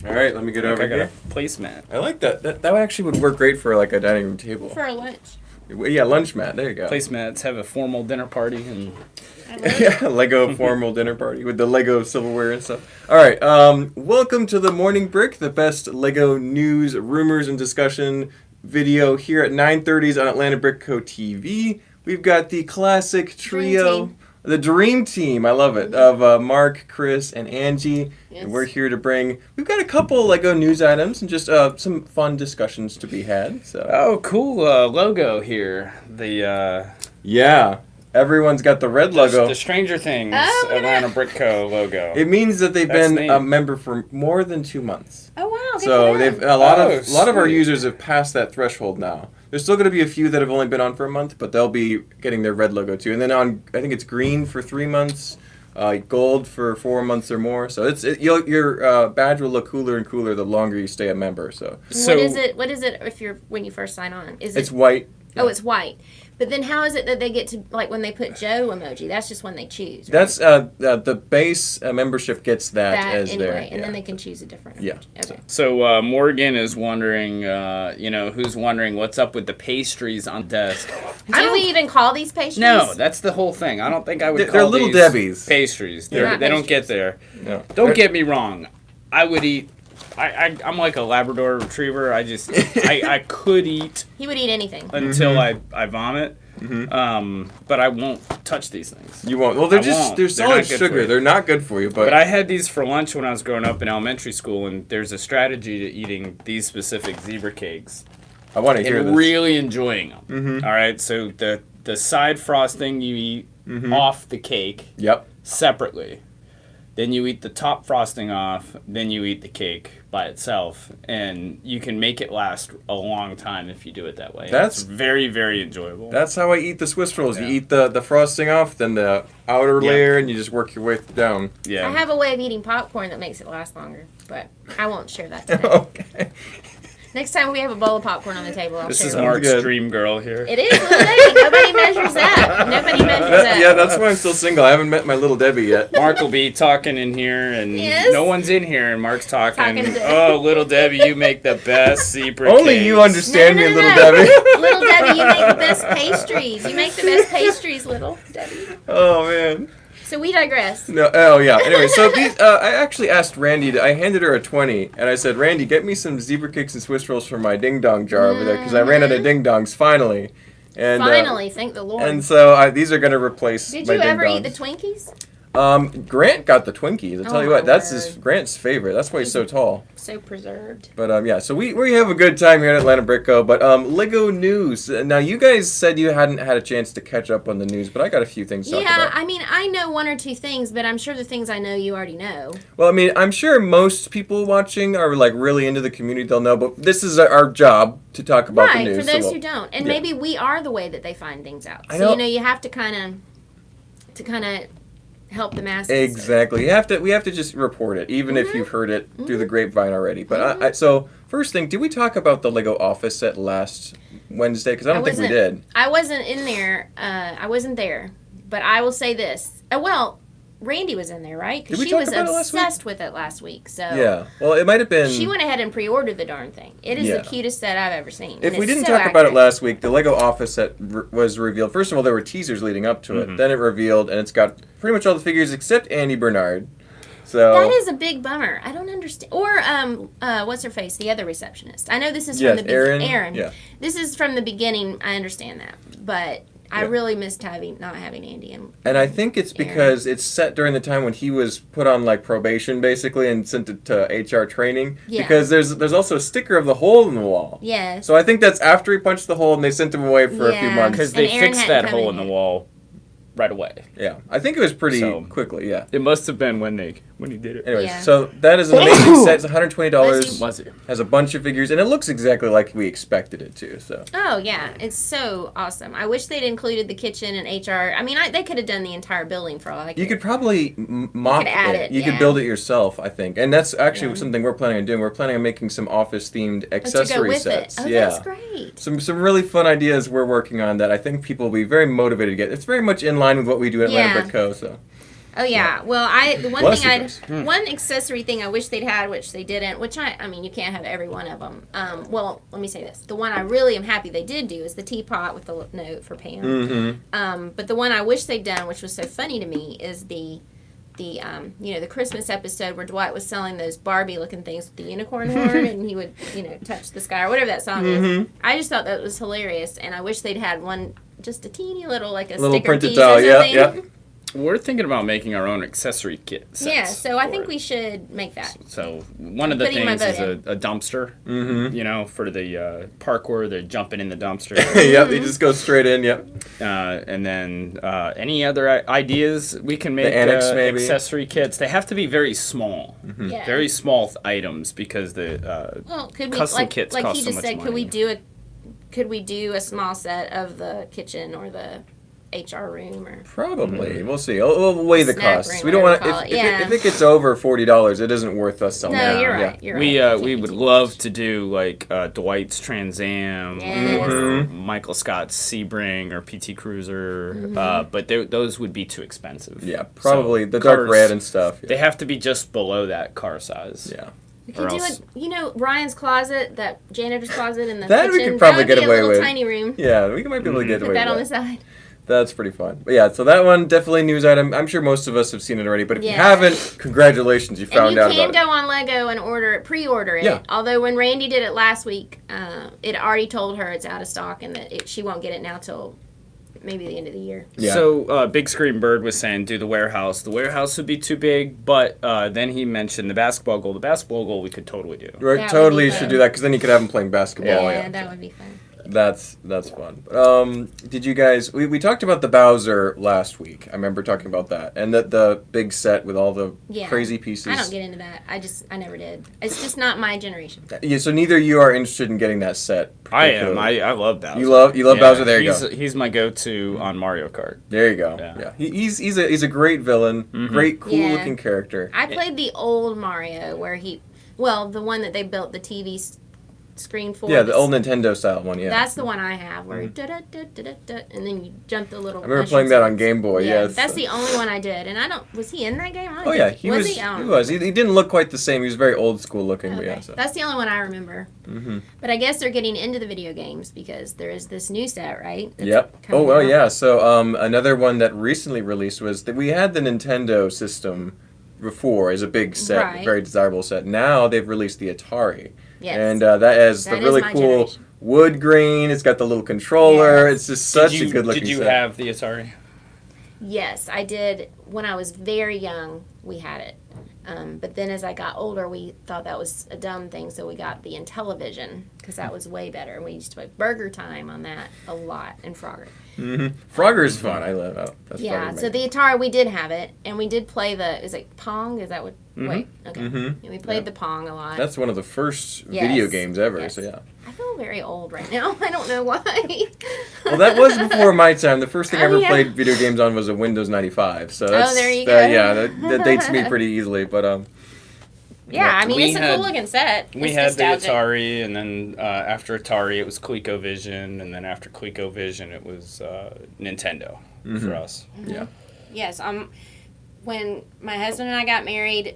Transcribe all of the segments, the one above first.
All right, let me get over I got here. a placemat. I like that. That actually would work great for like a dining room table. For a lunch. Yeah, lunch mat. There you go. Placemats have a formal dinner party and Yeah, Lego formal dinner party with the Lego silverware and stuff. All right, welcome to the Morning Brick, the best Lego news, rumors, and discussion video here at 9:30s on Atlanta Brick Co. TV. We've got the classic trio, the Dream Team, I love it, of Mark, Chris, and Angie. Yes. And we're here to we've got a couple Lego news items and just some fun discussions to be had. So. oh, cool logo here. The Yeah. Everyone's got the red logo. the Stranger Things Oh, Atlanta Brick Co. logo. It means that they've That's been neat. a member for more than 2 months. Oh, wow. Good So for them. they've a lot of our sweet. users have passed that threshold now. There's still going to be a few that have only been on for a month, but they'll be getting their red logo too. And then I think it's green for 3 months, gold for 4 months or more. So your badge will look cooler and cooler the longer you stay a member. So What is it when you first sign on? Is it? it's white. Oh, it's white. But then how is it that they get to, like, when they put Joe emoji, that's just when they choose, right? That's the base membership gets that as anyway, their and then they can choose a different emoji. Yeah. Okay. So Morgan is wondering, who's wondering what's up with the pastries on desk. Do we even call these pastries? No, that's the whole thing. I don't think I would They're call Little these Debbies. pastries. They're not They don't pastries. get there. No. Don't get me wrong. I would eat. I'm like a Labrador Retriever. I could eat He would eat anything. until I vomit. But I won't touch these things. You won't. Well, they're won't. they're They're solid not good for sugar. you. They're not good for you, But I had these for lunch when I was growing up in elementary school, and there's a strategy to eating these specific zebra cakes I want to hear and this. really enjoying them. All right, so the side frosting you eat off the cake Yep. separately. Then you eat the top frosting off, then you eat the cake by itself, and you can make it last a long time if you do it that way. That's- It's very, very enjoyable. That's how I eat the Swiss rolls. Yeah. You eat the frosting off, then the outer layer, and you just work your way down. yeah. I have a way of eating popcorn that makes it last longer, but I won't share that today. Okay. Next time we have a bowl of popcorn on the table, I'll This share is it. Mark's good. dream girl here. It is Little Debbie. Nobody measures that. Nobody measures that. Yeah, that's why I'm still single. I haven't met my little Debbie yet. Mark will be talking in here, and Yes. no one's in here, and Mark's talking. Talking to- Oh, little Debbie, you make the best zebra Only cakes. you understand me, little no. Debbie. Little Debbie, you make the best pastries. You make the best pastries, Little Debbie. Oh man. So we digress. No. Oh yeah. Anyway, so these. I actually asked Randy. I handed her a 20, and I said, "Randy, get me some zebra cakes and Swiss rolls from my ding dong jar over there, because I ran out of ding dongs finally." And Finally, thank the Lord. and so these are gonna replace. Did my you ding ever eat dongs. the Twinkies? Grant got the Twinkies. I'll tell Oh, you my what, that's his word. Grant's favorite. That's why he's so tall. So preserved. But yeah, so we have a good time here at Atlanta Brick Co. But Lego news. Now you guys said you hadn't had a chance to catch up on the news, but I got a few things to talk Yeah, about. I mean, I know one or two things, but I'm sure the things I know you already know. Well, I mean, I'm sure most people watching are like really into the community. They'll know, but this is our job to talk about the Right, news. for so those we'll- who don't. And yeah. maybe we are the way that they find things out. I So, know- you know, you have to kind of help the masses. Exactly. We have to just report it, even if you've heard it through the grapevine already. But Mhm. so first thing, did we talk about the Lego office set last Wednesday? Because I don't think we did. I wasn't in there. I wasn't there. But I will say this. Well, Randy was in there, right? Did Because we she talk was about it last week? obsessed with it last week. So Yeah. Well, it might have been. she went ahead and pre-ordered the darn thing. It is Yeah. the cutest set I've ever seen. If and we it's didn't so talk about it accurate. last week, the Lego office set was revealed. First of all, there were teasers leading up to it. Then it revealed, and it's got pretty much all the figures except Andy Bernard. So That is a big bummer. I don't understand. Or what's her face? The other receptionist. I know this is Yes, from the Erin. Erin. Yeah. This is from the beginning. I understand that, but I Yeah. really missed not having Andy. And I think it's because it's set during the time when he was put on like probation, basically, and sent it to HR training. Yeah. Because there's also a sticker of the hole in the wall. Yes. So I think that's after he punched the hole and they sent him away for a few Yeah. months. Because And they Aaron fixed hadn't that come hole in in the yet. wall right away. Yeah, I think it was pretty So- quickly. Yeah. It must have been when he did it. Anyways, Yeah. so that is an amazing set. It's $120. Bless you. Was it? Has a bunch of figures, and it looks exactly like we expected it to. So. Oh yeah, it's so awesome. I wish they'd included the kitchen and HR. I mean, they could have done the entire building for all I You care. could probably mock could add it. it, You could yeah. build it yourself, I think. And that's actually Yeah. something we're planning on doing. We're planning on making some office-themed to go accessory with sets. it. Oh, yeah. that's great. Some really fun ideas we're working on that I think people will be very motivated to get. It's very much in line with what we do at Atlanta Yeah. Brick Co. So. Oh yeah. Well, the one Bless thing you one accessory thing I wish they'd had, which they didn't. Which I mean, you can't have every one of them. Well, let me say this: the one I really am happy they did do is the teapot with the note for Pam. Mm-hmm. But the one I wish they'd done, which was so funny to me, is the the Christmas episode where Dwight was selling those Barbie looking things with the unicorn horn, and he would touch the sky or whatever that song is. I just thought that was hilarious, and I wish they'd had one, just a teeny little like a Little sticker printed piece towel, or something. yeah. We're thinking about making our own accessory kit sets. Yeah, so I think for we it. should make that. So one of the Putting my things is vote a dumpster, for the parkour. They're jumping in the dumpster. Yep, they just go straight in. Yep. And then any other ideas we can make? annex, maybe? Accessory kits. They have to be very small, Yeah. very small items because the Could we custom kits like cost he so just much said? money. Could we do a small set of the kitchen or the HR room or Probably. We'll see. We'll weigh the Snack costs. room, We don't want whatever to. you call it. If it gets over $40, it isn't worth us selling. No, it. you're Yeah. right. You're right. We would love to do like Dwight's Trans Am Yes. or Michael Scott's Sebring or PT Cruiser, but those would be too expensive. Yeah, probably So the dark cars, red and stuff. They have to be just below that car size. Yeah. We or could do else- it. Ryan's closet, that janitor's closet in the That we kitchen. could probably that would get be away a little with. tiny room. Yeah, we might be able to get Put away that on the with that. side. That's pretty fun. But yeah, so that one definitely news item. I'm sure most of us have seen it already, but if you Yeah. haven't, congratulations, you And found you out can about go on Lego and pre-order it. Yeah. Although when Randy did it last week, it already told her it's out of stock and that she won't get it now till maybe the end of the year. Yeah. So Big Screen Bird was saying do the warehouse. The warehouse would be too big, but then he mentioned the basketball goal. The basketball goal we could totally do. it. We That would totally be should fun. do that because then you could have them playing basketball. Yeah, Yeah, that would be fun. That's fun. Did you guys? We talked about the Bowser last week. I remember talking about that, and the big set with all the Yeah. crazy pieces. I don't get into that. I never did. It's just not my generation. Yeah, so neither of you are interested in getting that set. I am. particularly. I love Bowser. You love Bowser. There you go. He's my go-to on Mario Kart. There you go. Yeah. Yeah. He's a great villain. Great, cool Yeah. looking character. I played the old Mario where the one that they built the TV screen for. Yeah, the old Nintendo style one. Yeah. That's the one I have where and then you jump the little. I remember playing that on Game Boy. Yeah, Yes. that's the only one I did, and I don't. Was he in that game? I don't Oh think yeah, he was. He? He I don't was. He didn't look quite the same. He was very old school looking. But Okay. yeah. So. That's the only one I remember. Mm-hmm. But I guess they're getting into the video games because there is this new set, right? that's Yep. coming Oh well, out. yeah. So another one that recently released was that we had the Nintendo system before as a big set, Right. very desirable set. Now they've released the Atari. Yes. And that has That the is really my cool generation. wood grain. It's got the little controller. Yes. It's just such a good looking Did you set. have the Atari? Yes, I did. When I was very young, we had it. But then as I got older, we thought that was a dumb thing, so we got the Intellivision because that was way better. And we used to play Burger Time on that a lot and Frogger. Frogger's fun. I love that. That's Yeah, Frogger so Man. the Atari, we did have it, and we did play is it Pong? Is that what? Wait, okay. Mhm. Yeah, we played the Pong a lot. That's one of the first Yes. video games ever. Yes. So yeah. I feel very old right now. I don't know why. Well, that was before my time. The first thing I Oh, ever yeah. played video games on was a Windows 95. So that's, there you that- go. yeah, that dates me pretty easily. But Yeah, I mean, We it's a had- cool looking set. We It's had nostalgic. the Atari, and then after Atari, it was ColecoVision, and then after ColecoVision, it was Nintendo for us. yeah. Yes, when my husband and I got married,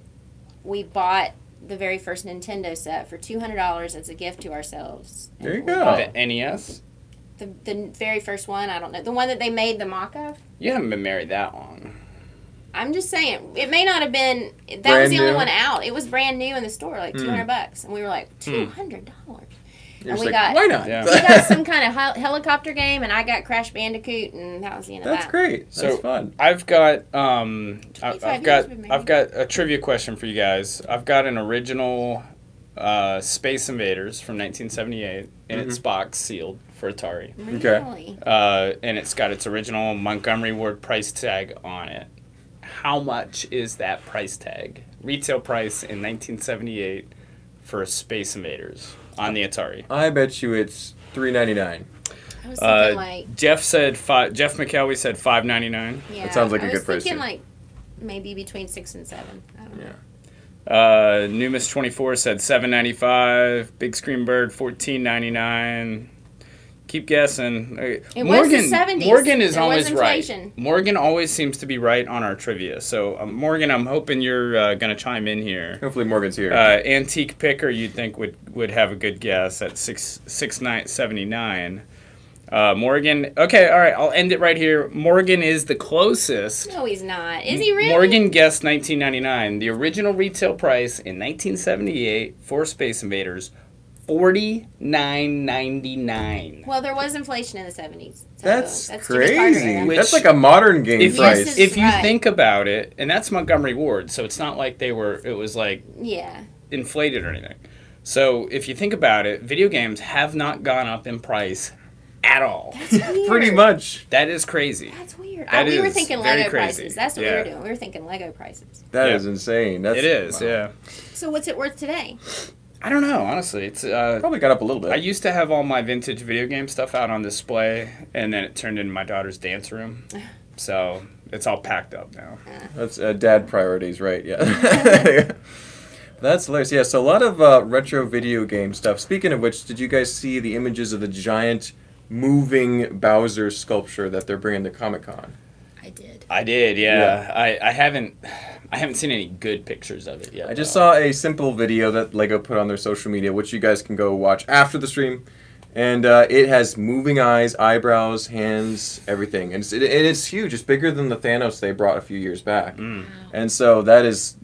we bought the very first Nintendo set for $200 as a gift to ourselves. There you We go. bought The NES? The very first one, I don't know. The one that they made the mock of? You haven't been married that long. I'm just saying, it may not have been, that Brand was the only new? one out. It was brand new in the store, like $200. And we were like, $200? You're And just we like, got, why not? Yeah. we got some kind of helicopter game, and I got Crash Bandicoot, and that was the end of That's that. great. That's So fun. I've got 25 I've years we've been I've got a trivia question for you guys. I've got an original Space Invaders from 1978 in its box sealed for Atari. Okay. Really? And it's got its original Montgomery Ward price tag on it. How much is that price tag? Retail price in 1978 for Space Invaders on the Atari. I bet you it's $3.99. I was thinking like, Jeff McKelvey said $5.99. yeah. sounds like a I good price, was thinking too. like maybe between 6 and 7. I don't know. Yeah. Numis24 said $7.95. Big Screen Bird $14.99. Keep guessing. It was the 70s. Morgan is There was always right. inflation. Morgan always seems to be right on our trivia. So, Morgan, I'm hoping you're going to chime in here. Hopefully Morgan's here. Antique Picker, you'd think would have a good guess at 6,979. Morgan. Okay, all right. I'll end it right here. Morgan is the closest. No, he's not. Is he really? Morgan guessed 1999. The original retail price in 1978 for Space Invaders, $49.99. Well, there was inflation in the 70s. So That's Jimmy's crazy. partner era. That's like a modern game If, price. if you Right. think about it, and that's Montgomery Ward, so it's not like it was like Yeah. inflated or anything. So if you think about it, video games have not gone up in price at all. That's weird. Pretty much. That is crazy. That's weird. That We were is thinking very Lego crazy. prices. That's what we Yeah. were doing. We were thinking Lego prices. That Yeah. is insane. That's, It is, wow. yeah. So what's it worth today? I don't know, honestly. It's Probably got up a little bit. I used to have all my vintage video game stuff out on display, and then it turned into my daughter's dance room. So it's all packed up now. That's dad priorities, right? Yeah. That's hilarious. Yeah, so a lot of retro video game stuff. Speaking of which, did you guys see the images of the giant moving Bowser sculpture that they're bringing to Comic-Con? I did. I did, yeah. I haven't seen any good pictures of it yet. I just though. saw a simple video that Lego put on their social media, which you guys can go watch after the stream. And it has moving eyes, eyebrows, hands, everything. And it's huge. It's bigger than the Thanos they brought a few years back. And so that is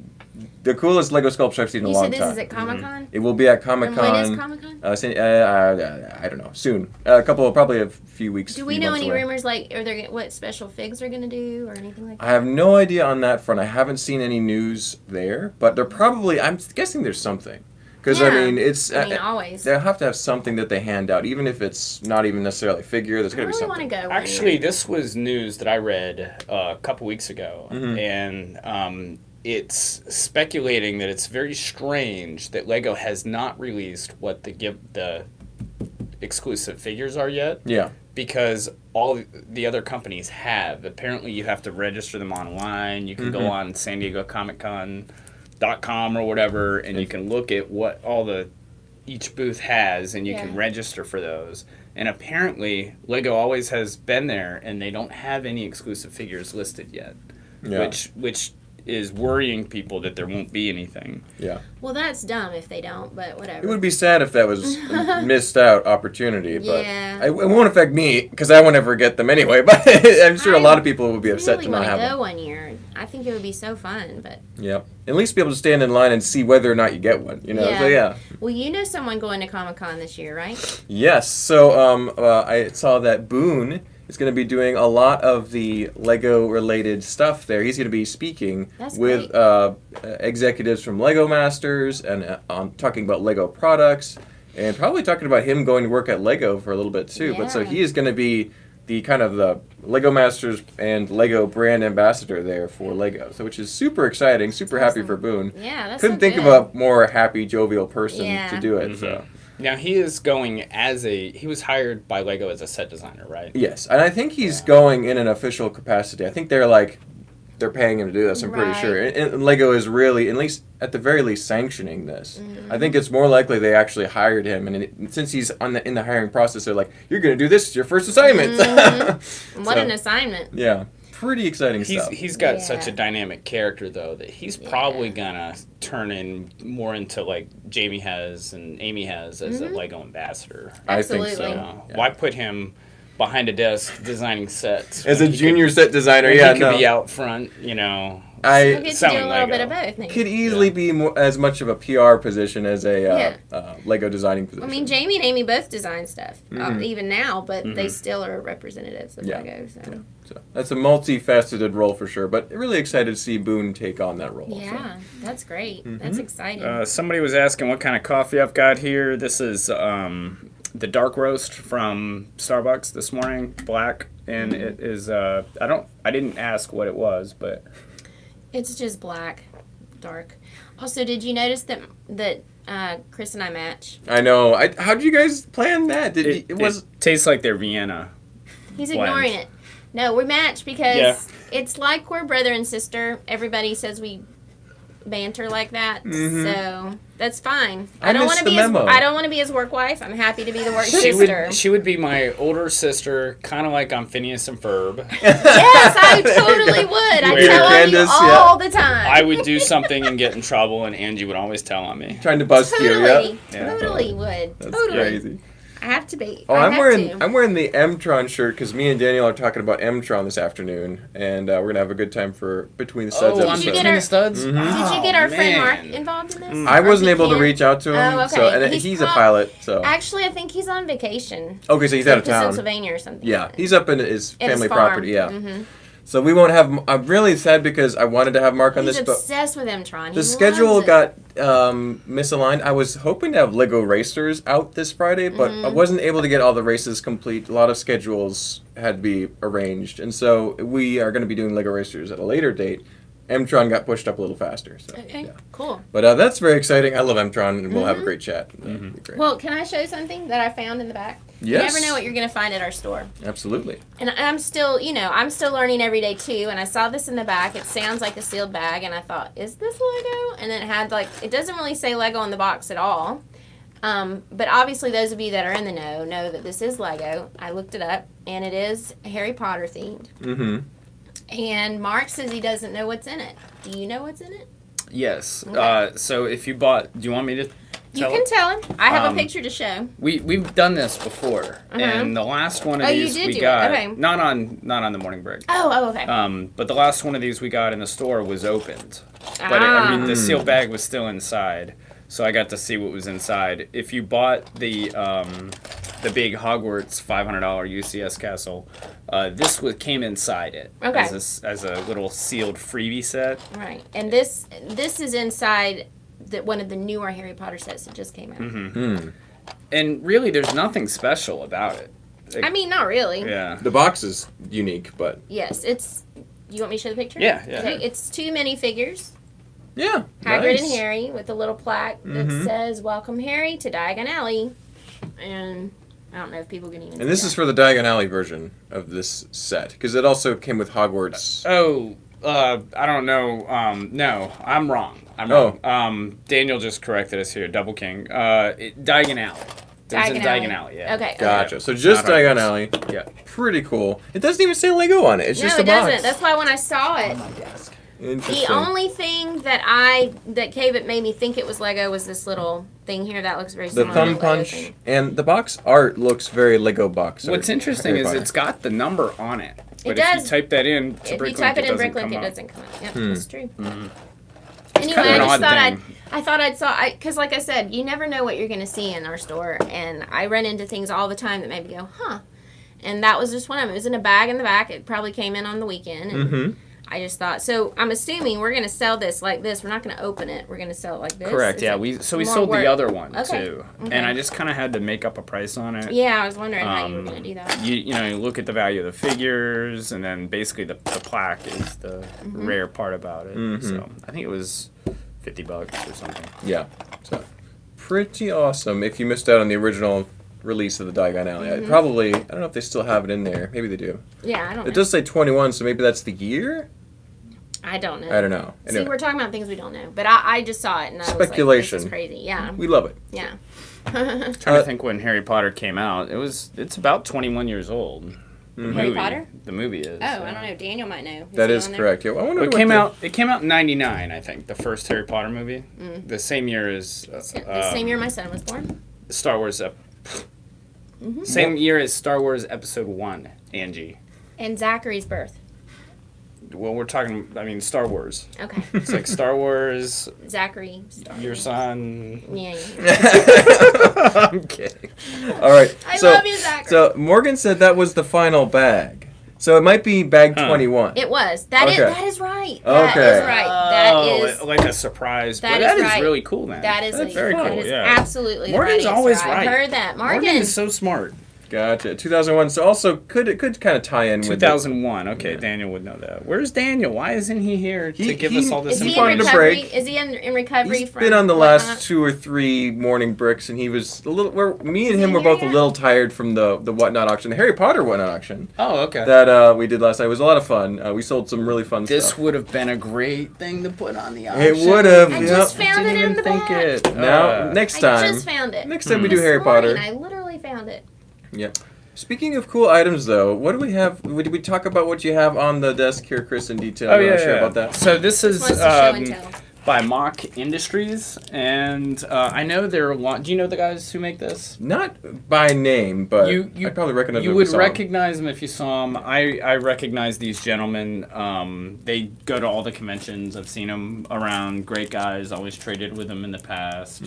the coolest Lego sculpture I've seen in a You long said this time. is at Comic-Con? It will be at And Comic-Con. when is Comic-Con? I don't know. Soon. Probably a few weeks. Do we few know months any away. rumors, like, what special figs they're going to do or anything like that? I have no idea on that front. I haven't seen any news there, but they're probably. I'm guessing there's something. Because, Yeah. I mean, it's... always. They'll have to have something that they hand out, even if it's not even necessarily a figure. There's I got to be really something. want to go. Actually, this was news that I read a couple weeks ago, Mhm. and it's speculating that it's very strange that Lego has not released what the exclusive figures are yet, Yeah. because all the other companies have. Apparently, you have to register them online. You can go on San Diego Comic-Con.com or whatever, and you can look at what each booth has, and you can Yeah. register for those. And apparently, Lego always has been there, and they don't have any exclusive figures listed yet, Yeah. which is worrying people that there won't be anything. Yeah. Well, that's dumb if they don't, but whatever. It would be sad if that was a missed out opportunity, but Yeah. it won't affect me because I won't ever get them anyway. But I'm sure a lot of people would be upset really to not want have to go them. one year. I think it would be so fun, but Yep. At least be able to stand in line and see whether or not you get one. You know. So yeah. well, you know someone going to Comic-Con this year, right? Yes. So I saw that Boone is going to be doing a lot of the Lego related stuff there. He's going to be speaking That's with executives from Lego Masters and talking about Lego products and probably talking about him going to work at Lego for a little bit too. But so Yeah. he is going to be the kind of the Lego Masters and Lego brand ambassador there for Lego. So which is super exciting, super happy awesome. for Boone. Yeah, that's Couldn't so think good. of a more happy, jovial person Yeah. to do it. So. Now, he is going he was hired by Lego as a set designer, right? Yes, and I think he's going in an official capacity. I think they're paying him to do this. I'm pretty Right. sure. And Lego is really, at least at the very least, sanctioning this. Mm-hmm. I think it's more likely they actually hired him, and since he's in the hiring process, they're like, "You're going to do this. It's your first assignment." What So, an assignment. Yeah, pretty exciting He's stuff. he's got Yeah. such a dynamic character though that he's probably gonna turn in more into like Jamie has and Amy has as a Lego ambassador. I think Absolutely. so. So Yeah. why put him behind a desk designing sets As when a he junior set designer, Could, yeah, he could no. be out front, you know. You'll I get to do a selling little bit Lego. of both. Maybe. could easily be as much of a PR position as a Yeah. Lego designing position. I mean, Jamie and Amy both design stuff, even now, but they still are representatives of Yeah. Lego. So. So that's a multifaceted role for sure, but really excited to see Boone take on that role. Yeah, that's great. Mm-hmm. That's exciting. Somebody was asking what kind of coffee I've got here. This is the dark roast from Starbucks this morning, black, and it is I didn't ask what it was, but It's just black, dark. Also, did you notice that Chris and I match? I know. How did you guys plan that? it tastes like their Vienna. He's Blend. ignoring it. No, we match because Yeah. it's like we're brother and sister. Everybody says we banter like that. Mhm. So that's fine. I don't missed want to the be memo. I don't want to be his work wife. I'm happy to be the work She sister. would, she would be my older sister, kind of like on Phineas and Ferb. Yes, I totally would. I Where- tell on you Candace, all the time. I would do something and get in trouble, and Angie would always tell on me. Trying to bust you, totally, yeah? totally would. That's Totally. crazy. I have to be. Oh, I I'm have wearing to. I'm wearing the M-Tron shirt because me and Daniel are talking about M-Tron this afternoon, and we're gonna have a good time for Between the Studs Oh, on episode. Did you get Between our- the Studs? Mhm. Did you get our friend Mark man. involved in this? I Or wasn't he able to can't? reach out to him, Oh, okay. so and He's he's a prob- pilot, so Actually, I think he's on vacation. okay, so he's out of To town. Pennsylvania or something. Yeah, he's up in his At his family farm. property. Yeah, Mm-hmm. so we won't have. I'm really sad because I wanted to have Mark on He's this, but obsessed with M-Tron. the schedule got misaligned. I was hoping to have Lego Racers out this Friday, but I wasn't able to get all the races complete. A lot of schedules had to be arranged, and so we are going to be doing Lego Racers at a later date. M-Tron got pushed up a little faster. So, Okay, yeah. cool. But that's very exciting. I love M-Tron, and we'll have a great chat. That'll be great. Well, can I show you something that I found in the back? Yes. You never know what you're going to find at our store. Absolutely. And I'm still, I'm still learning every day too. And I saw this in the back. It sounds like a sealed bag, and I thought, is this Lego? And then it had it doesn't really say Lego on the box at all. But obviously, those of you that are in the know that this is Lego. I looked it up, and it is Harry Potter themed. Mm-hmm. And Mark says he doesn't know what's in it. Do you know what's in it? Yes. Okay. So if you bought, do you want me to You tell can it? tell him. I have a Um, picture to show. We've done this before, and the last one of Oh, you these did we do it. got Okay. not on the morning break. Oh, okay. But the last one of these we got in the store was opened, but I mean the sealed bag was still inside, so I got to see what was inside. If you bought the big Hogwarts $500 UCS castle, this came inside it Okay. as a little sealed freebie set. Right, and this is inside one of the newer Harry Potter sets that just came out. Mm-hmm. And really, there's nothing special about it. I mean, not really. Yeah. The box is unique, but Yes, it's. You want me to show the picture? Yeah. Okay, it's 2 minifigures, yeah, Hagrid nice. and Harry, with a little plaque that says "Welcome Harry to Diagon Alley," and I don't know if people can even. And this is for the Diagon Alley version of this set because it also came with Hogwarts. Oh, I don't know. No, I'm wrong. Daniel just corrected us here. Double King. Diagon Alley. It was in Diagon Alley. Yeah. Okay. Gotcha. Yeah. So just Not Diagon Hogwarts. Alley. Yeah. Pretty cool. It doesn't even say Lego on it. It's No, just a it box. doesn't. That's why when I saw it, Interesting. the only thing that made me think it was Lego was this little thing here that looks very The similar. to thumb Lego punch thing. and the box art looks very Lego box. What's interesting is it's got the number on it. But if does. you type that in to If you Bricklink, type it in doesn't Bricklink, come it up. doesn't come up. Yep, that's true. Anyway, kind of I an just odd thought thing. I thought I'd saw because, like I said, you never know what you're going to see in our store, and I run into things all the time that make me go, huh. And that was just one of them. It was in a bag in the back. It probably came in on the weekend. And I just thought, so I'm assuming we're going to sell this like this. We're not going to open it. We're going to sell it like this. Correct. Is Yeah. it We more sold work? the other one Okay. too, Okay. and I just kind of had to make up a price on it. Yeah, I was wondering how you were going to do that. You look at the value of the figures, and then basically the plaque is the rare part about it. So I think it was $50 or something. Yeah. So pretty awesome. If you missed out on the original release of the Diagon Alley, I don't know if they still have it in there. Maybe they do. Yeah, I don't know. It does say 21, so maybe that's the year. I don't know. I don't know. See, Anyway, we're talking about things we don't know. But I just saw it, and I was like, Speculation. this is crazy. Yeah. we love it. Yeah. Trying to think when Harry Potter came out. It's about 21 years old. The Harry movie. Potter? The movie is. Oh, I don't know. Daniel might know. That he is on there? correct. Yeah, I wonder It what came the- out. It came out in '99, I think. The first Harry Potter movie. The same year as The same year my son was born. Star Wars. Same year as Star Wars Episode 1. Angie. And Zachary's birth. Well, we're talking. I mean, Star Wars. Okay. It's like Star Wars. Zachary. Your son. Yeah. I'm kidding. All right. I so, love you, Zachary. So Morgan said that was the final bag. So it might be bag 21. It was. That Okay. is right. That Okay. is right. That is. like a surprise. That That is is right. really cool, man. That is That's very cool. That is yeah. absolutely Morgan's the right always answer. right. I heard that. Morgan Morgan. is so smart. Gotcha. 2001. So also it could kind of tie in with 2001. Okay, Yeah. Daniel would know that. Where's Daniel? Why isn't he here to give us all this Is he in wanted to recovery? break. Is he in recovery He's from been on the whatnot? last 2 or 3 morning bricks, and he was a little. Me and him were both a Yeah. little tired from the whatnot auction, the Harry Potter whatnot auction Oh, okay. that we did last night. It was a lot of fun. We sold some really fun This stuff. would have been a great thing to put on the auction. It would have. I Yep. just found Didn't it even in the think back. it. Now next I time. just found it. Next time we do This Harry morning, Potter. I literally found it. Yep. Speaking of cool items, though, what do we have? Did we talk about what you have on the desk here, Chris, in detail? Oh You wanna yeah, share yeah. about that? So this is Wants to show and tell. by Mock Industries, and I know there are a lot. Do you know the guys who make this? Not by name, but I'd probably recognize You them if we would saw 'em. recognize them if you saw them. I recognize these gentlemen. They go to all the conventions. I've seen them around. Great guys. Always traded with them in the past.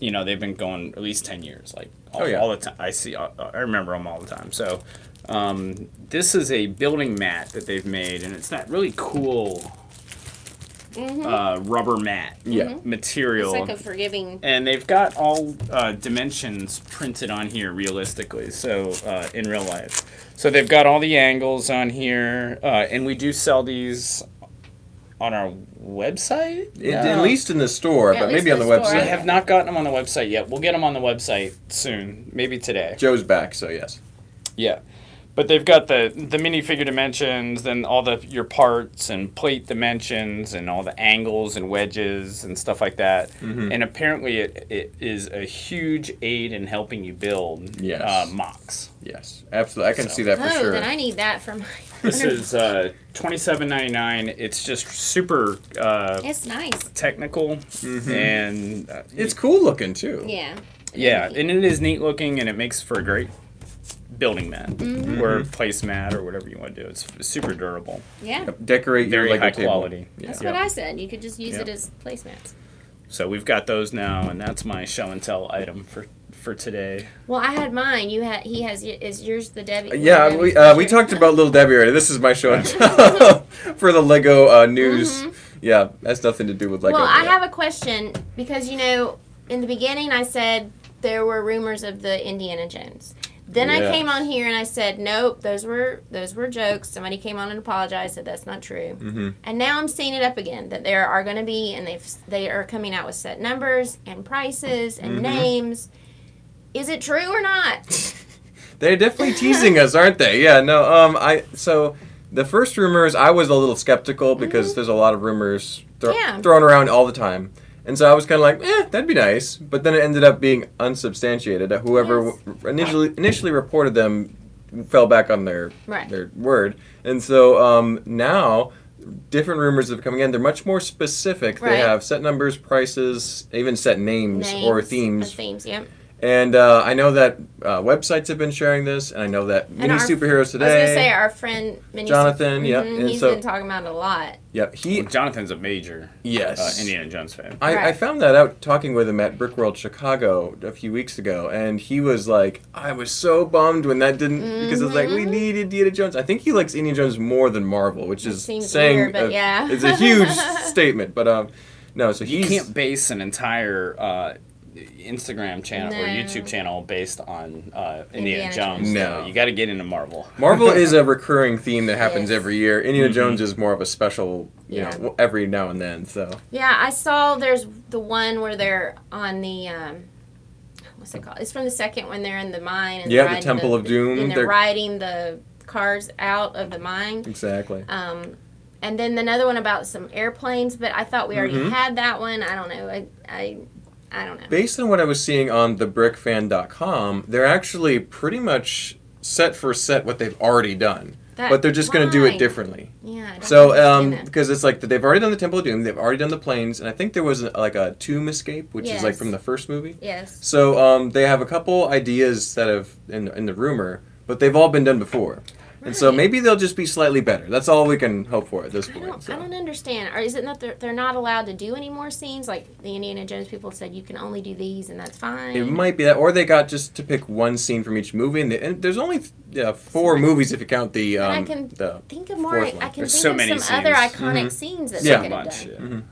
You know, they've been going at least 10 years. Like all, Oh, yeah. all the time. I remember them all the time. So this is a building mat that they've made, and it's that really cool rubber mat Yeah. material. It's like a forgiving. And they've got all dimensions printed on here realistically, so in real life. So they've got all the angles on here, and we do sell these on our website? At least in the store, At but least maybe on the the store. I website. have not gotten them on the website yet. We'll get them on the website soon, maybe today. Joe's back, so yes. Yeah. But they've got the minifigure dimensions, then all your parts and plate dimensions and all the angles and wedges and stuff like that. And apparently it is a huge aid in helping you build Yes. mocks. Yes, absolutely. I can see that for Oh, sure. then I need that for my. This is $27.99. It's just super It's nice. technical and It's cool looking, too. Yeah. yeah, and it is neat looking and it makes for a great building mat or placemat or whatever you want to do. It's super durable. Yeah. Decorate your Very Lego high table. quality. Yeah. That's Yeah. what I said. You could just use Yeah. it as placemats. So we've got those now, and that's my show and tell item for today. Well, I had mine. He has. Is yours the Debbie? Yeah, Debbie's we picture? talked about Little Debbie already. This is my show and tell for the Lego news. Yeah, that's nothing to do with Lego. Well, I but- have a question because in the beginning I said there were rumors of the Indiana Jones. Then I Yeah. came on here and I said, nope, those were jokes. Somebody came on and apologized, said that's not true. And now I'm seeing it up again that there are going to be, and they are coming out with set numbers and prices and names. Is it true or not? They're definitely teasing us, aren't they? Yeah, no. So the first rumors, I was a little skeptical because there's a lot of rumors Yeah. thrown around all the time. And so I was kind of like, that'd be nice. But then it ended up being unsubstantiated. Whoever Yes. initially reported them fell back on their Right. their word. And so now different rumors have come in. They're much more specific. Right. They have set numbers, prices, even set names or themes. Themes, yep. And I know that websites have been sharing this, and I know that Mini our- Superheroes Today. I was going to say our friend Jonathan, yep, and he's so- been talking about it a lot. Yep, he. Jonathan's a major Yes. Indiana Jones fan. I Right. found that out talking with him at Brickworld Chicago a few weeks ago, and he was like, I was so bummed when that didn't, because it's like, we need Indiana Jones. I think he likes Indiana Jones more than Marvel, which is seems saying, weird, but yeah. it's a huge statement, but no, so You he's, can't base an entire Instagram channel or No. YouTube channel based on Indiana Indiana Jones. Jones. No. You got to get into Marvel. Marvel is a recurring theme that happens Yes. every year. Indiana Jones is more of a special, you Yeah. know, every now and then, so. Yeah, I saw there's the one where they're on the what's it called? It's from the second when they're in the mine and Yeah, they're the riding Temple of Doom. and they're They're- riding the cars out of the mine. Exactly. And then another one about some airplanes, but I thought we already Mm-hmm. had that one. I don't know. I don't know. Based on what I was seeing on thebrickfan.com, they're actually pretty much set for set what they've already done. But they're just going to do why? it differently. Yeah. I don't So, understand that. because it's like they've already done the Temple of Doom, they've already done the planes, and I think there was like a tomb escape, which is like Yes. from the first movie. Yes. So they have a couple ideas that have in the rumor, but they've all been done before. And so Right. maybe they'll just be slightly better. That's all we can hope for at this I point. don't, so. I don't understand. Or is it not they're not allowed to do any more scenes? Like the Indiana Jones people said, you can only do these, and that's fine. It might be that, or they got just to pick one scene from each movie, and there's only 4 movies if you count the. But I can the think of more. fourth one. I can There's think so of many some other scenes. iconic scenes that Yeah. they could have Bunch, done.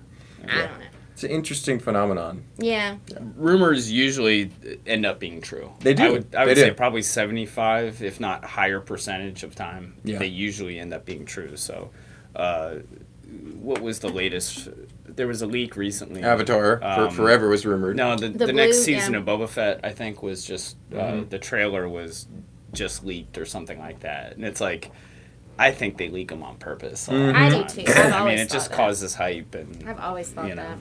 yeah. I don't know. It's an interesting phenomenon. Yeah. Rumors usually end up being true. They do. I would They say do. probably 75, if not higher percentage of time, Yeah. they usually end up being true. So, what was the latest? There was a leak recently. Avatar forever was rumored. No, the The next blue, season yeah. of Boba Fett, I think, was just the trailer was just leaked or something like that, and it's like, I think they leak them on purpose. a lot of I do times. too. I've I always mean, it just thought that. causes hype, and I've always thought you know. that.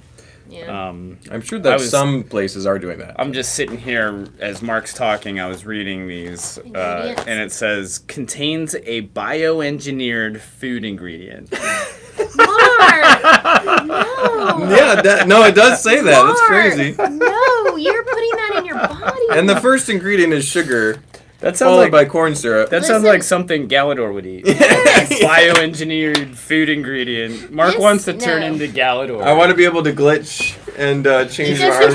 Yeah. I'm sure that I was- some places are doing that. I'm just sitting here as Mark's talking. I was reading these, Ingredients. and it says contains a bioengineered food ingredient. Mark! No. Yeah, no, it does say that. That's Mark! crazy. No, you're putting that in your body. And the first ingredient is sugar, That sounds followed like by corn syrup. that sounds Listen. like something Galador would eat. Yes. Bioengineered food ingredient. Mark This- wants to turn no. into Galador. I want to be able to glitch and change my Because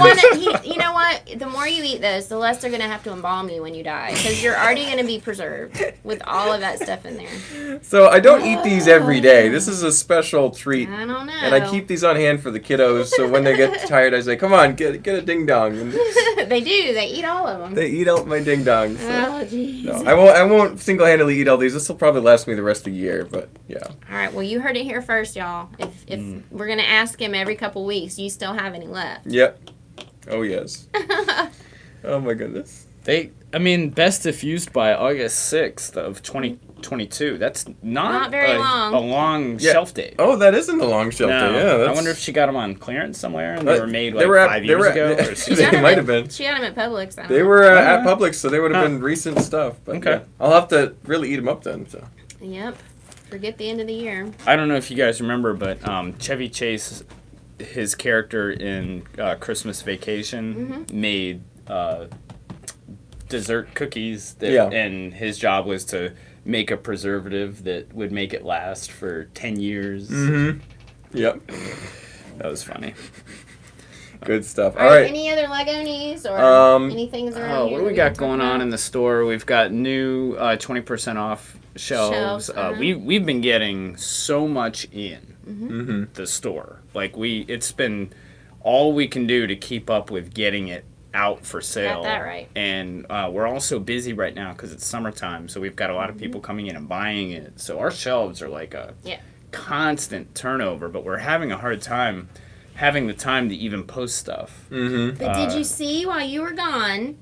arm. you know what? The more you eat those, the less they're gonna have to embalm you when you die, because you're already gonna be preserved with all of that stuff in there. So I don't eat these every day. This is a special treat. I don't know. And I keep these on hand for the kiddos, so when they get tired, I say, "Come on, get a ding dong." And They do. They eat all of them. they eat out my ding dongs. So. Oh jeez. No, I won't single-handedly eat all these. This will probably last me the rest of the year, but yeah. All right. Well, you heard it here first, y'all. If we're gonna ask him every couple weeks, do you still have any left? Yep. Oh yes. Oh my goodness. I mean, best diffused by August 6th of 2022. That's Not very long. a long Yeah. shelf date. Oh, that isn't a long shelf No. day. Yeah, that's... I wonder if she got them on clearance somewhere and they were made like they were at- 5 they years were at- ago. yeah. Or She They got 'em might at- have been. She got them at Publix. I don't They know. were at Publix, so they would have Huh. been recent stuff. But Okay. yeah. I'll have to really eat them up then. So. Yep. Forget the end of the year. I don't know if you guys remember, but Chevy Chase, his character in Christmas Vacation, made dessert cookies. That, Yeah. And his job was to make a preservative that would make it last for 10 years. Mm-hmm. Yep. That was funny. Good stuff. All right. Any other Lego news or anything around Oh, here what do we that got can talk going on about? in the store? We've got new 20% off shelves. Shelves, We've been getting so much in Mm-hmm. the store. Like it's been all we can do to keep up with getting it out for sale. Got that right. And we're also busy right now because it's summertime, so we've got a lot of people coming in and buying it. So our shelves are like a constant turnover, but we're having a hard time having the time to even post stuff. Mm-hmm. But did you see while you were gone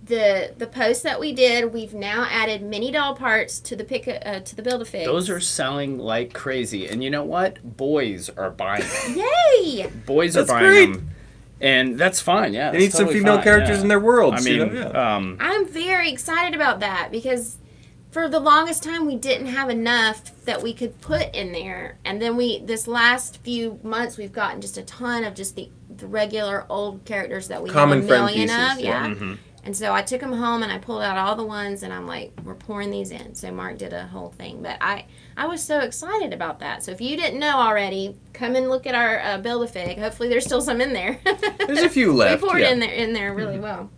the post that we did? We've now added mini doll parts to the Build-A-Fig. Those are selling like crazy, and you know what? Boys are buying them. Yay! Boys That's are buying great. them, and that's fine. Yeah, They that's need some totally female fine, characters yeah. in their worlds. I you mean, know? Yeah. I'm very excited about that because for the longest time we didn't have enough that we could put in there, and then this last few months we've gotten just a ton of just the regular old characters that we Common have a friend million pieces, of. yeah. Yeah. Mm-hmm. And so I took them home and I pulled out all the ones and I'm like, we're pouring these in. So Mark did a whole thing. But I was so excited about that. So if you didn't know already, come and look at our Build-A-Fig. Hopefully there's still some in there. There's a few left. We poured yeah. in there really well.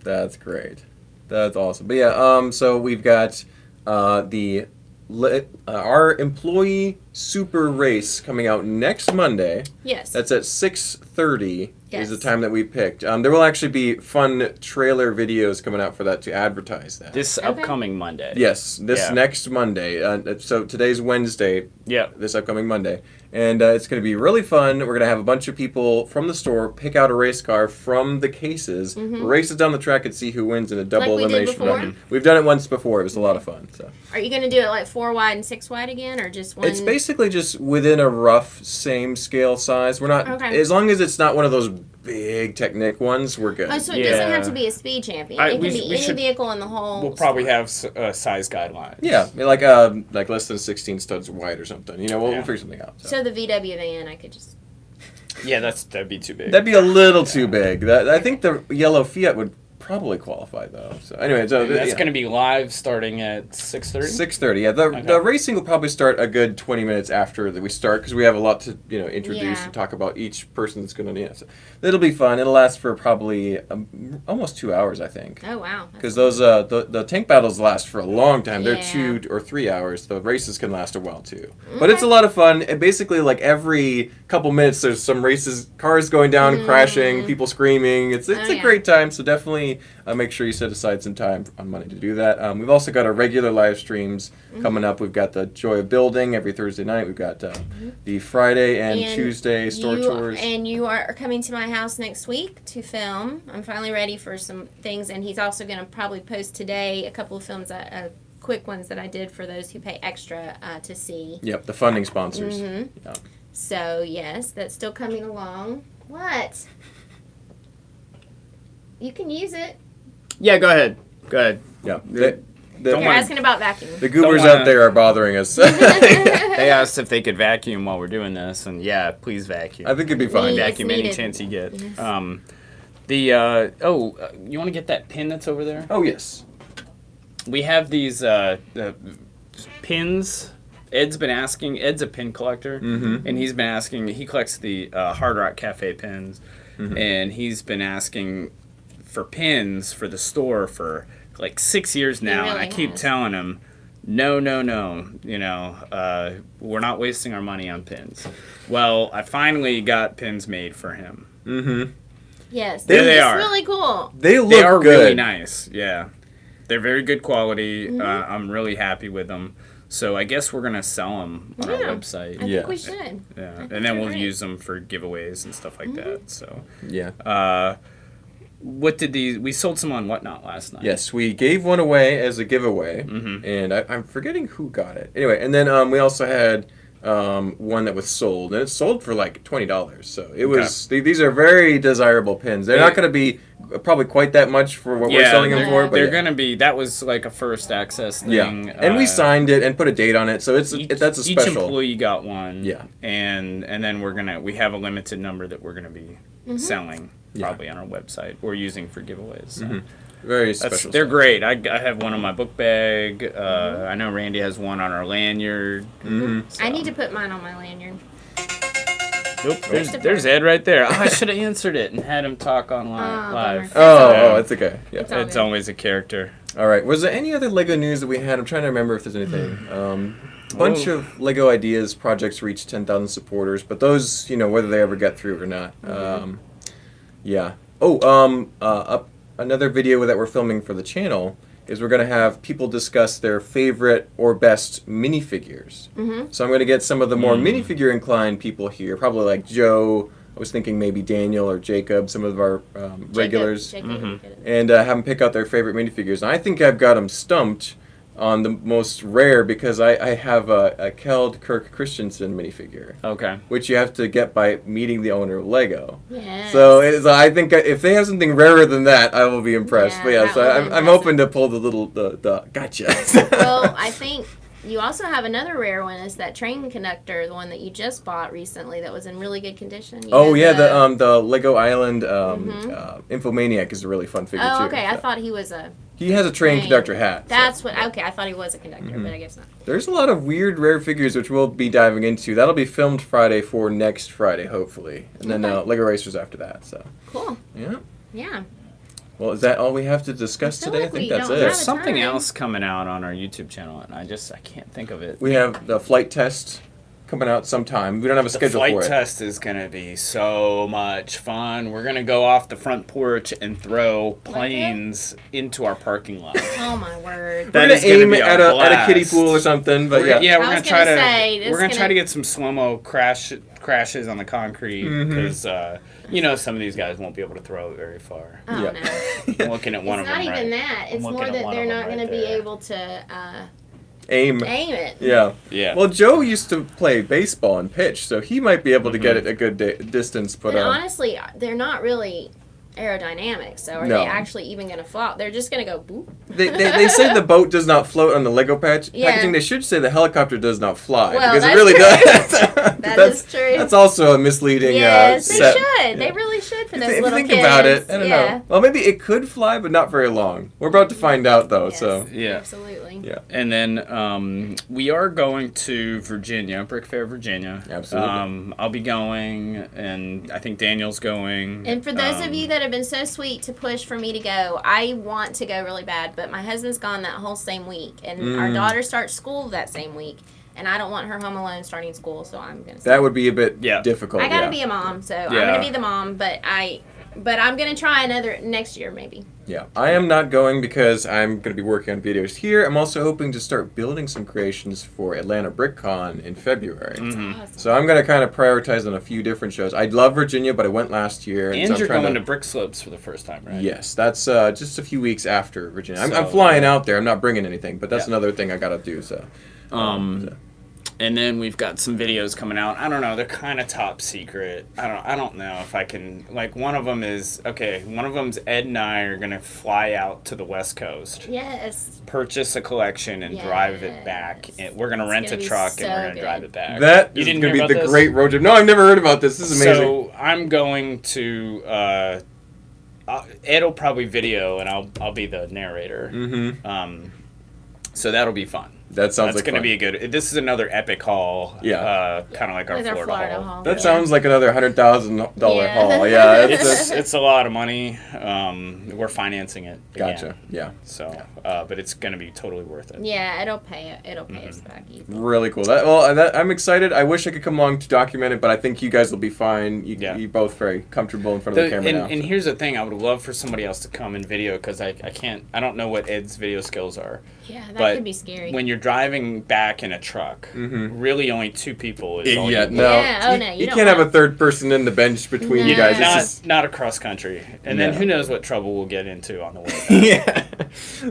That's great. That's awesome. But yeah, so we've got our employee super race coming out next Monday. Yes. That's at 6:30 Yes. is the time that we picked. There will actually be fun trailer videos coming out for that to advertise that. This upcoming Monday. Yes, this next Monday. So today's Wednesday. Yeah. This upcoming Monday. And it's going to be really fun. We're going to have a bunch of people from the store pick out a race car from the cases, race it down the track, and see who wins in a double Like we did elimination before? round. We've done it once before. It was a lot of fun. So Are you going to do it like 4 wide and 6 wide again, or just one? it's basically just within a rough same scale size. We're not as long as it's not one of those big Technic ones. We're good. Oh, so it doesn't have to be a speed champion. It can be any vehicle in the whole. We'll probably have size guidelines. Yeah, like less than 16 studs wide or something. You know, we'll figure something out. So the VW van, I could just. Yeah, that'd be too big. That'd be a little too big. I think the yellow Fiat would probably qualify though. So anyway, so And that's going to be live starting at 6:30. 6:30. Yeah, the racing will probably start a good 20 minutes after that we start because we have a lot to introduce and talk about each person that's going to. Yeah, so it'll be fun. It'll last for probably almost 2 hours, I think. Oh wow! Because those the tank battles last for a long time. They're Yeah. 2 or 3 hours. The races can last a while too. But it's a lot of fun. And basically, like every couple minutes, there's some races, cars going down, crashing, people screaming. It's a great time. So definitely make sure you set aside some time on Monday to do that. We've also got our regular live streams coming up. We've got the Joy of Building every Thursday night. We've got the Friday and Tuesday store tours. And you are coming to my house next week to film. I'm finally ready for some things, and he's also going to probably post today a couple of films, quick ones that I did for those who pay extra to see. Yep, the funding sponsors. Yeah. So yes, that's still coming along. What? You can use it. Yeah, go ahead. Go ahead. Yeah. You're asking about vacuum. The goobers out there are bothering us. They asked if they could vacuum while we're doing this, and yeah, please vacuum. I think it'd be fine. Vacuum any needed. chance you get. Yes. You want to get that pin that's over there? Oh, yes. We have these pins. Ed's been asking. Ed's a pin collector, and he's been asking. He collects the Hard Rock Cafe pins, and he's been asking for pins for the store for like 6 years now. And I keep telling him, no. We're not wasting our money on pins. Well, I finally got pins made for him. Yes, There they are. Really cool. They look They are good. really nice. Yeah, they're very good quality. I'm really happy with them. So I guess we're gonna sell them on our website. I think we should. Yeah, and then we'll use them for giveaways and stuff like that. So Yeah. what did we sold some on Whatnot last night? Yes, we gave one away as a giveaway, and I'm forgetting who got it. Anyway, and then we also had one that was sold, and it sold for like $20. So it was. These are very desirable pins. They're not going to be probably quite that much for what we're selling them for. But they're going to be. That was like a first access thing. Yeah, and we signed it and put a date on it, so that's a special. Each employee got one. Yeah, and then we have a limited number that we're going to be selling probably on our website or using for giveaways. So. Very special. They're great. I have one on my book bag. I know Randy has one on our lanyard. So. I need to put mine on my lanyard. Oop, there's Ed right there. Oh, I should have answered it and had him talk on live. Oh, it's okay. Yeah. It's always a character. All right. Was there any other Lego news that we had? I'm trying to remember if there's anything. A bunch of Lego Ideas projects reached 10,000 supporters, but those, whether they ever get through or not. Yeah. Another video that we're filming for the channel is we're going to have people discuss their favorite or best minifigures. So I'm going to get some of the more minifigure inclined people here, probably like Joe. I was thinking maybe Daniel or Jacob, some of our regulars, and have them pick out their favorite minifigures. And I think I've got them stumped on the most rare because I have a Keld Kirk Christensen minifigure. Okay. Which you have to get by meeting the owner of Lego. Yes. So I think if they have something rarer than that, I will be impressed. But so I'm hoping to pull the gotcha. Well, I think you also have another rare one. Is that train conductor, the one that you just bought recently that was in really good condition? The Lego Island Infomaniac is a really fun figure too. Oh, okay. So. I thought he was a... He has a train conductor hat. That's what... Okay, I thought he was a conductor, but I guess not. There's a lot of weird, rare figures which we'll be diving into. That'll be filmed Friday for next Friday, hopefully. And then Lego Racers after that, so... Cool. Yeah. Yeah. Well, is that all we have to discuss today? I think that's it. There's something else coming out on our YouTube channel, and I can't think of it. We have the flight test coming out sometime. We don't have a schedule for it. The flight test is going to be so much fun. We're going to go off the front porch and throw planes into our parking lot. Oh, my word. We're going to aim at a kiddie pool or something, but we're going to try to get some slow-mo crashes on the concrete because some of these guys won't be able to throw it very far. Oh, no. I'm looking at one of them. It's not even that. It's more that they're not going to be able to aim it. Yeah. Well, Joe used to play baseball and pitch, so he might be able to get it a good distance. But honestly, they're not really aerodynamic, so are they actually even going to flop? They're just going to go boop. They say the boat does not float on the Lego Yeah. packaging. They should say the helicopter does not fly Well, because it that's really true. does. That is true. That's also a misleading. Yes, they set. should. They Yeah. really should for If those you little think kids. about it, I don't yeah. know. Well, maybe it could fly, but not very long. We're about to find out, though. Yes, So Yeah. absolutely. yeah, And then we are going to Virginia, Brick Fair, Virginia. Absolutely. I'll be going, and I think Daniel's going. And for those of you that have been so sweet to push for me to go, I want to go really bad, but my husband's gone that whole same week, and our daughter starts school that same week, and I don't want her home alone starting school, so I'm gonna. that would be a bit Yeah. difficult. I gotta yeah. be a mom, so I'm Yeah. gonna be the mom, but I'm gonna try another next year maybe. Yeah, I am not going because I'm going to be working on videos here. I'm also hoping to start building some creations for Atlanta BrickCon in February. Mhm. Awesome. So I'm going to kind of prioritize on a few different shows. I love Virginia, but I went last year. And so I'm you're trying going to Brick Slopes for the first time, right? Yes, that's just a few weeks after Virginia. I'm So, flying out there. I'm not bringing anything, but that's Yeah. another thing I got to do. So, And then we've got some videos coming out. I don't know. They're kind of top secret. I don't know if I can. Like one of them is One of them's Ed and I are gonna fly out to the West Coast, Yes. purchase a collection, and drive it back. Yes. And we're gonna It's rent gonna a be truck so and we're gonna good. drive it back. that You is didn't going to hear be about the this? great road trip. No, I've never heard about this. This is amazing. So I'm going to. Ed'll probably video, and I'll be the narrator. Mm-hmm. So that'll be fun. That sounds That's like going to fun. be a good. This is another epic haul. Yeah. Kind of like our With our Florida, Florida haul. haul. That Yeah. sounds like another $100,000 Yeah. haul. Yeah, It's a lot of money. We're financing it. gotcha. Again. Yeah, So, but it's going to be totally worth it. Yeah, it'll pay us back easy. really cool. I'm excited. I wish I could come along to document it, but I think you guys will be fine. You're both very comfortable in front of the camera now. And here's the thing: I would love for somebody else to come and video because I can't. I don't know what Ed's video skills are. Yeah, that But could be scary. When you're driving back in a truck, really only two people is all Yeah, you need. no. Yeah, oh, no, you You don't can't have want- a third person in the bench between you No. guys. It's just, Not across country. And then No. who knows what trouble we'll get into on the way back. yeah.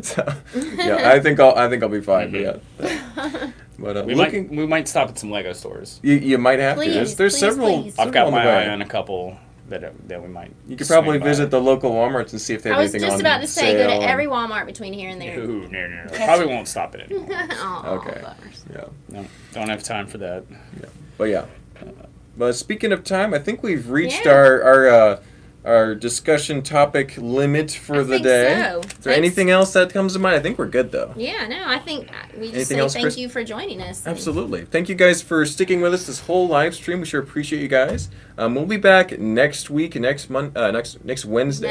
So, yeah, I think I'll be fine. But yeah. But We might stop at some Lego stores. you might have to. Please, There's please, several. please. I've got several on my the way. eye on a couple that we might. You could probably swing by. visit the local Walmarts and see if they have I was anything just on about to say, go sale to every Walmart between here and there. No. Probably won't stop at it. Aw, Okay. bummers. Yeah. No, don't have time for that. But yeah. But speaking of time, I think we've reached Yeah. our discussion topic limit for I the think day. so. Is there Thanks. anything else that comes to mind? I think we're good though. Yeah, no, I think we just Anything say else, thank Chris? you for joining us. Absolutely. Thank you guys for sticking with us this whole live stream. We sure appreciate you guys. We'll be back next week, next Wednesday. Next Wednesday,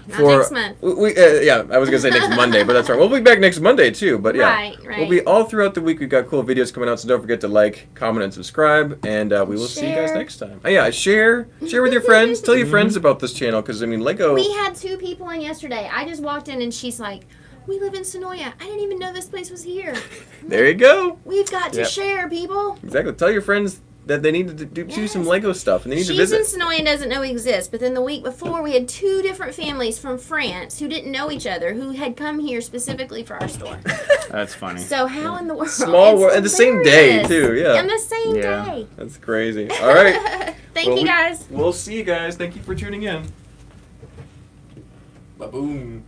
not next month. Yeah, I was gonna say next Monday, but that's right. We'll be back next Monday too. But yeah, Right. we'll be all throughout the week. We've got cool videos coming out, so don't forget to like, comment, and subscribe. And we will see you guys Share. next time. Yeah, share with your friends. Tell your friends about this channel because I mean Lego. We had 2 people in yesterday. I just walked in and she's like, "We live in Sonoya. I didn't even know this place was here. There you go. We've got to Yep. share, people." Exactly. Tell your friends that they need to do some Yes. Lego stuff and they need to She's in visit. Sonoya and doesn't know we exist. But then the week before, we had 2 different families from France who didn't know each other who had come here specifically for our store. That's funny. So how in the world? Small It's world, and the same day, hilarious. too, yeah. And the same Yeah. day. That's crazy. All right. Thank Well, you guys. We'll see you guys. Thank you for tuning in. Ba-boom.